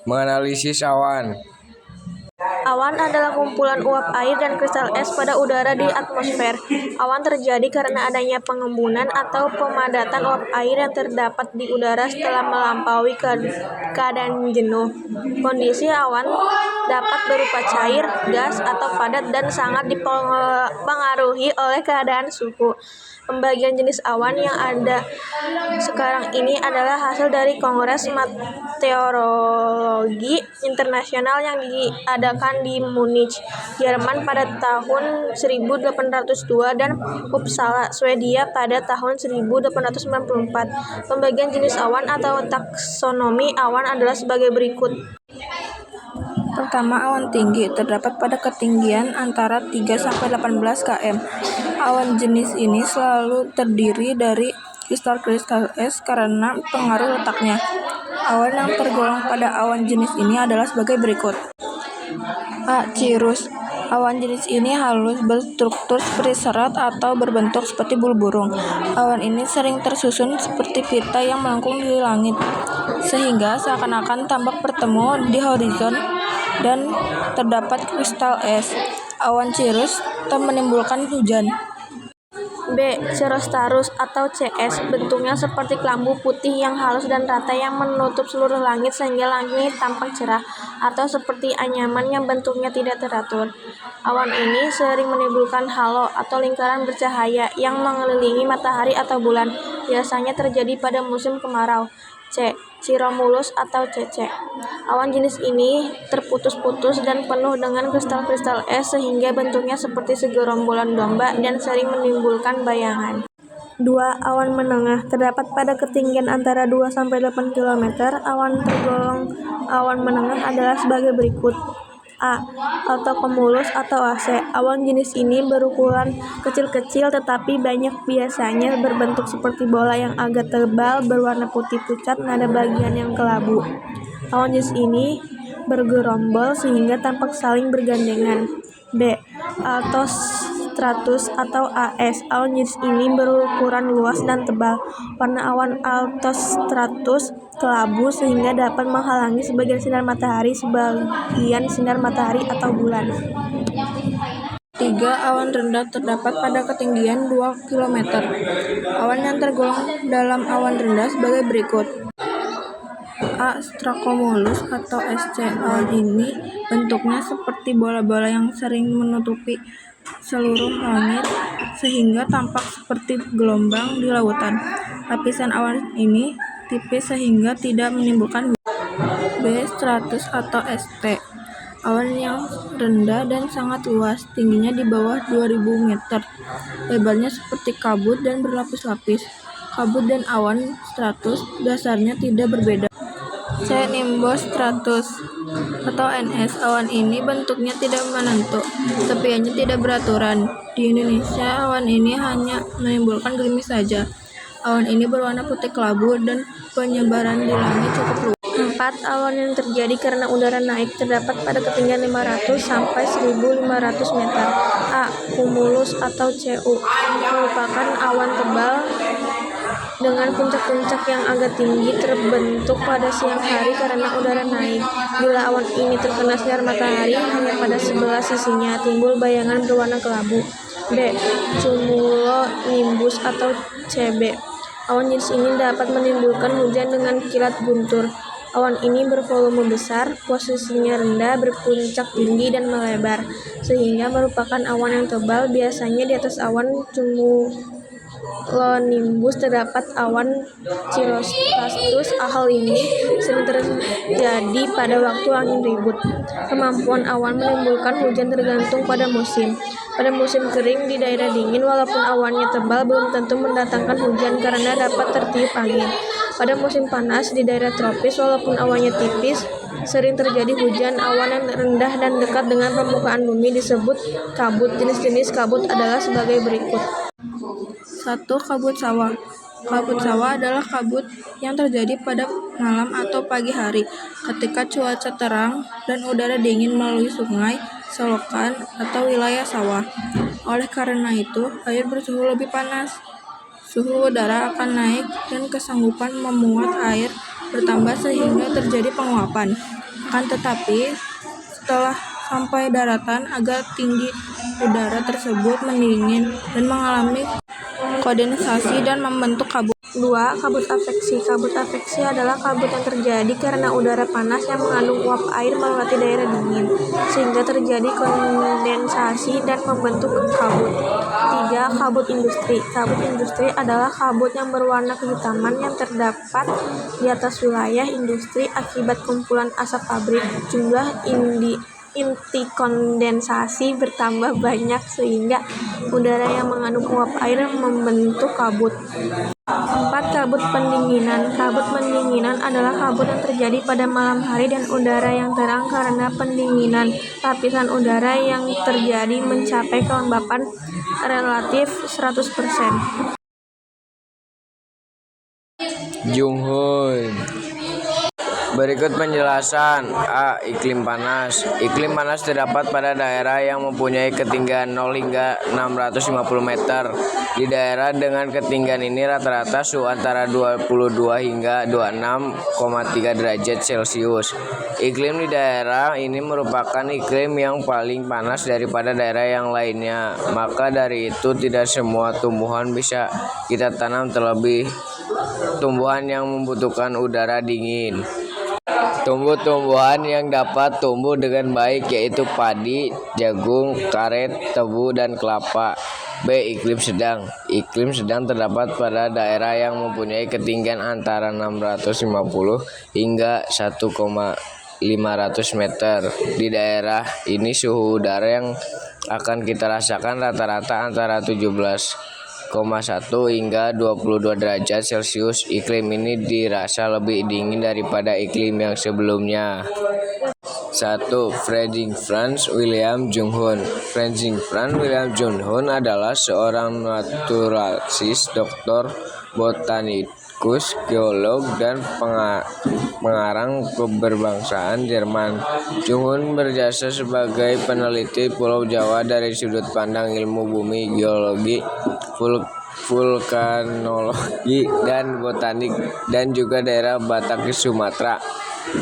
Menganalisis awan. Awan adalah kumpulan uap air dan kristal es pada udara di atmosfer. Awan terjadi karena adanya pengembunan atau pemadatan uap air yang terdapat di udara setelah melampaui keadaan jenuh. Kondisi awan dapat berupa cair, gas, atau padat dan sangat dipengaruhi oleh keadaan suhu. Pembagian jenis awan yang ada sekarang ini adalah hasil dari Kongres Meteorologi Internasional yang diadakan di Munich, Jerman pada tahun 1802 dan Uppsala, Swedia pada tahun 1894. Pembagian jenis awan atau taksonomi awan adalah sebagai berikut. Pertama, awan tinggi terdapat pada ketinggian antara 3-18 km. Awan jenis ini selalu terdiri dari kristal-kristal es karena pengaruh letaknya. Awan yang tergolong pada awan jenis ini adalah sebagai berikut. A. Cirrus. Awan jenis ini halus, berstruktur seperti serat atau berbentuk seperti bulu burung. Awan ini sering tersusun seperti pita yang melengkung di langit, sehingga seakan-akan tampak bertemu di horizon dan terdapat kristal es. Awan cirrus tak menimbulkan hujan. B. Cirrostratus atau CS. Bentuknya seperti kelambu putih yang halus dan rata yang menutup seluruh langit sehingga langit tampak cerah, atau seperti anyaman yang bentuknya tidak teratur. Awan ini sering menimbulkan halo atau lingkaran bercahaya yang mengelilingi matahari atau bulan. Biasanya terjadi pada musim kemarau. C. Cirromulus atau CC. Awan jenis ini terputus-putus dan penuh dengan kristal-kristal es sehingga bentuknya seperti segerombolan domba dan sering menimbulkan bayangan. 2. Awan menengah terdapat pada ketinggian antara 2-8 km. Awan tergolong awan menengah adalah sebagai berikut. A. Altocumulus atau AC. Awan jenis ini berukuran kecil-kecil tetapi banyak, biasanya berbentuk seperti bola yang agak tebal, berwarna putih pucat, nada bagian yang kelabu. Awan jenis ini bergerombol sehingga tampak saling bergandengan. B. Altostratus atau AS. Awan jenis ini berukuran luas dan tebal. Warna awan altostratus kelabu sehingga dapat menghalangi sebagian sinar matahari atau bulan. 3. Awan rendah terdapat pada ketinggian 2 km. Awan yang tergolong dalam awan rendah sebagai berikut. A. Stratocumulus atau SC. Awan ini bentuknya seperti bola-bola yang sering menutupi seluruh langit sehingga tampak seperti gelombang di lautan. Lapisan awan ini tipis sehingga tidak menimbulkan hujan. B. Stratus atau ST. Awan yang rendah dan sangat luas, tingginya di bawah 2000 meter, lebarnya seperti kabut dan berlapis-lapis. Kabut dan awan stratus dasarnya tidak berbeda. C. Nimbus stratus atau NS. Awan ini bentuknya tidak menentu, tepiannya tidak beraturan. Di Indonesia, awan ini hanya menimbulkan gerimis saja. Awan ini berwarna putih kelabu dan penyebaran di langit cukup luas. 4. Awan yang terjadi karena udara naik terdapat pada ketinggian 500-1500 meter. A. Cumulus atau CU merupakan awan tebal dengan puncak-puncak yang agak tinggi terbentuk pada siang hari karena udara naik. Bila awan ini terkena sinar matahari hanya pada sebelah sisinya, timbul bayangan berwarna kelabu. B. Cumulonimbus atau CB. Awan jenis ini dapat menimbulkan hujan dengan kilat guntur. Awan ini bervolume besar, posisinya rendah, berpuncak tinggi dan melebar, sehingga merupakan awan yang tebal. Biasanya di atas awan cumulonimbus terdapat awan cirrostratus. Hal ini sering terjadi pada waktu angin ribut. Kemampuan awan menimbulkan hujan tergantung pada musim. Pada musim kering di daerah dingin, walaupun awannya tebal, belum tentu mendatangkan hujan karena dapat tertiup angin. Pada musim panas di daerah tropis, walaupun awannya tipis, sering terjadi hujan. Awan yang rendah dan dekat dengan permukaan bumi disebut kabut. Jenis-jenis kabut adalah sebagai berikut. 1. Kabut sawah. Kabut sawah adalah kabut yang terjadi pada malam atau pagi hari ketika cuaca terang dan udara dingin melalui sungai, selokan, atau wilayah sawah. Oleh karena itu, air bersuhu lebih panas. Suhu udara akan naik dan kesanggupan memuat air bertambah sehingga terjadi penguapan. Akan tetapi, setelah sampai daratan, agak tinggi udara tersebut mendingin dan mengalami kondensasi dan membentuk kabut. 2. Kabut afeksi. Kabut afeksi adalah kabut yang terjadi karena udara panas yang mengandung uap air melewati daerah dingin, sehingga terjadi kondensasi dan membentuk kabut. 3. Kabut industri. Kabut industri adalah kabut yang berwarna kehitaman yang terdapat di atas wilayah industri akibat kumpulan asap pabrik. Jumlah inti kondensasi bertambah banyak sehingga udara yang mengandung uap air membentuk kabut. 4. Kabut pendinginan. Kabut pendinginan adalah kabut yang terjadi pada malam hari dan udara yang terang karena pendinginan. Lapisan udara yang terjadi mencapai kelembapan relatif 100%. Junghun. Berikut penjelasan. A. Iklim panas. Iklim panas terdapat pada daerah yang mempunyai ketinggian 0 hingga 650 meter. Di daerah dengan ketinggian ini rata-rata suhu antara 22 hingga 26,3 derajat Celcius. Iklim di daerah ini merupakan iklim yang paling panas daripada daerah yang lainnya. Maka dari itu tidak semua tumbuhan bisa kita tanam, terlebih tumbuhan yang membutuhkan udara dingin. Tumbuh-tumbuhan yang dapat tumbuh dengan baik yaitu padi, jagung, karet, tebu, dan kelapa. B. Iklim sedang. Iklim sedang terdapat pada daerah yang mempunyai ketinggian antara 650 hingga 1,500 meter. Di daerah ini suhu udara yang akan kita rasakan rata-rata antara 17,1 hingga 22 derajat Celcius. Iklim ini dirasa lebih dingin daripada iklim yang sebelumnya. 1. Frans William Junghun. Frans William Junghun adalah seorang naturalis, doktor, botanikus, geolog, dan pengarang keberbangsaan Jerman. Junghun berjasa sebagai peneliti Pulau Jawa dari sudut pandang ilmu bumi, geologi, vulkanologi, dan botanik, dan juga daerah Batak di Sumatera.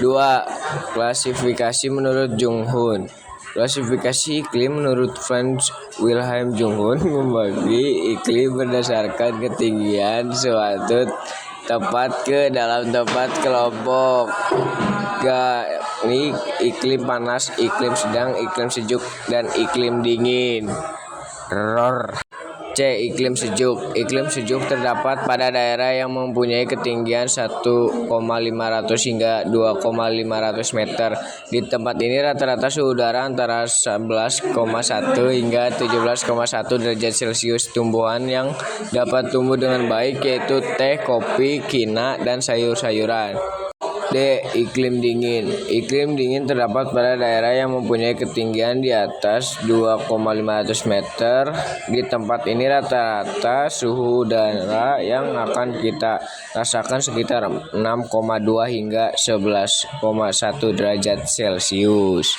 2. Klasifikasi menurut Junghun. Klasifikasi iklim menurut Frans Wilhelm Junghun membagi iklim berdasarkan ketinggian suatu tempat ke dalam tempat kelompok. Yakni iklim panas, iklim sedang, iklim sejuk, dan iklim dingin. C. Iklim sejuk. Iklim sejuk terdapat pada daerah yang mempunyai ketinggian 1,500 hingga 2,500 meter. Di tempat ini rata-rata suhu udara antara 11,1 hingga 17,1 derajat Celcius. Tumbuhan yang dapat tumbuh dengan baik yaitu teh, kopi, kina, dan sayur-sayuran. D. Iklim dingin. Iklim dingin terdapat pada daerah yang mempunyai ketinggian di atas 2,500 meter. Di tempat ini rata-rata suhu udara yang akan kita rasakan sekitar 6,2 hingga 11,1 derajat Celcius.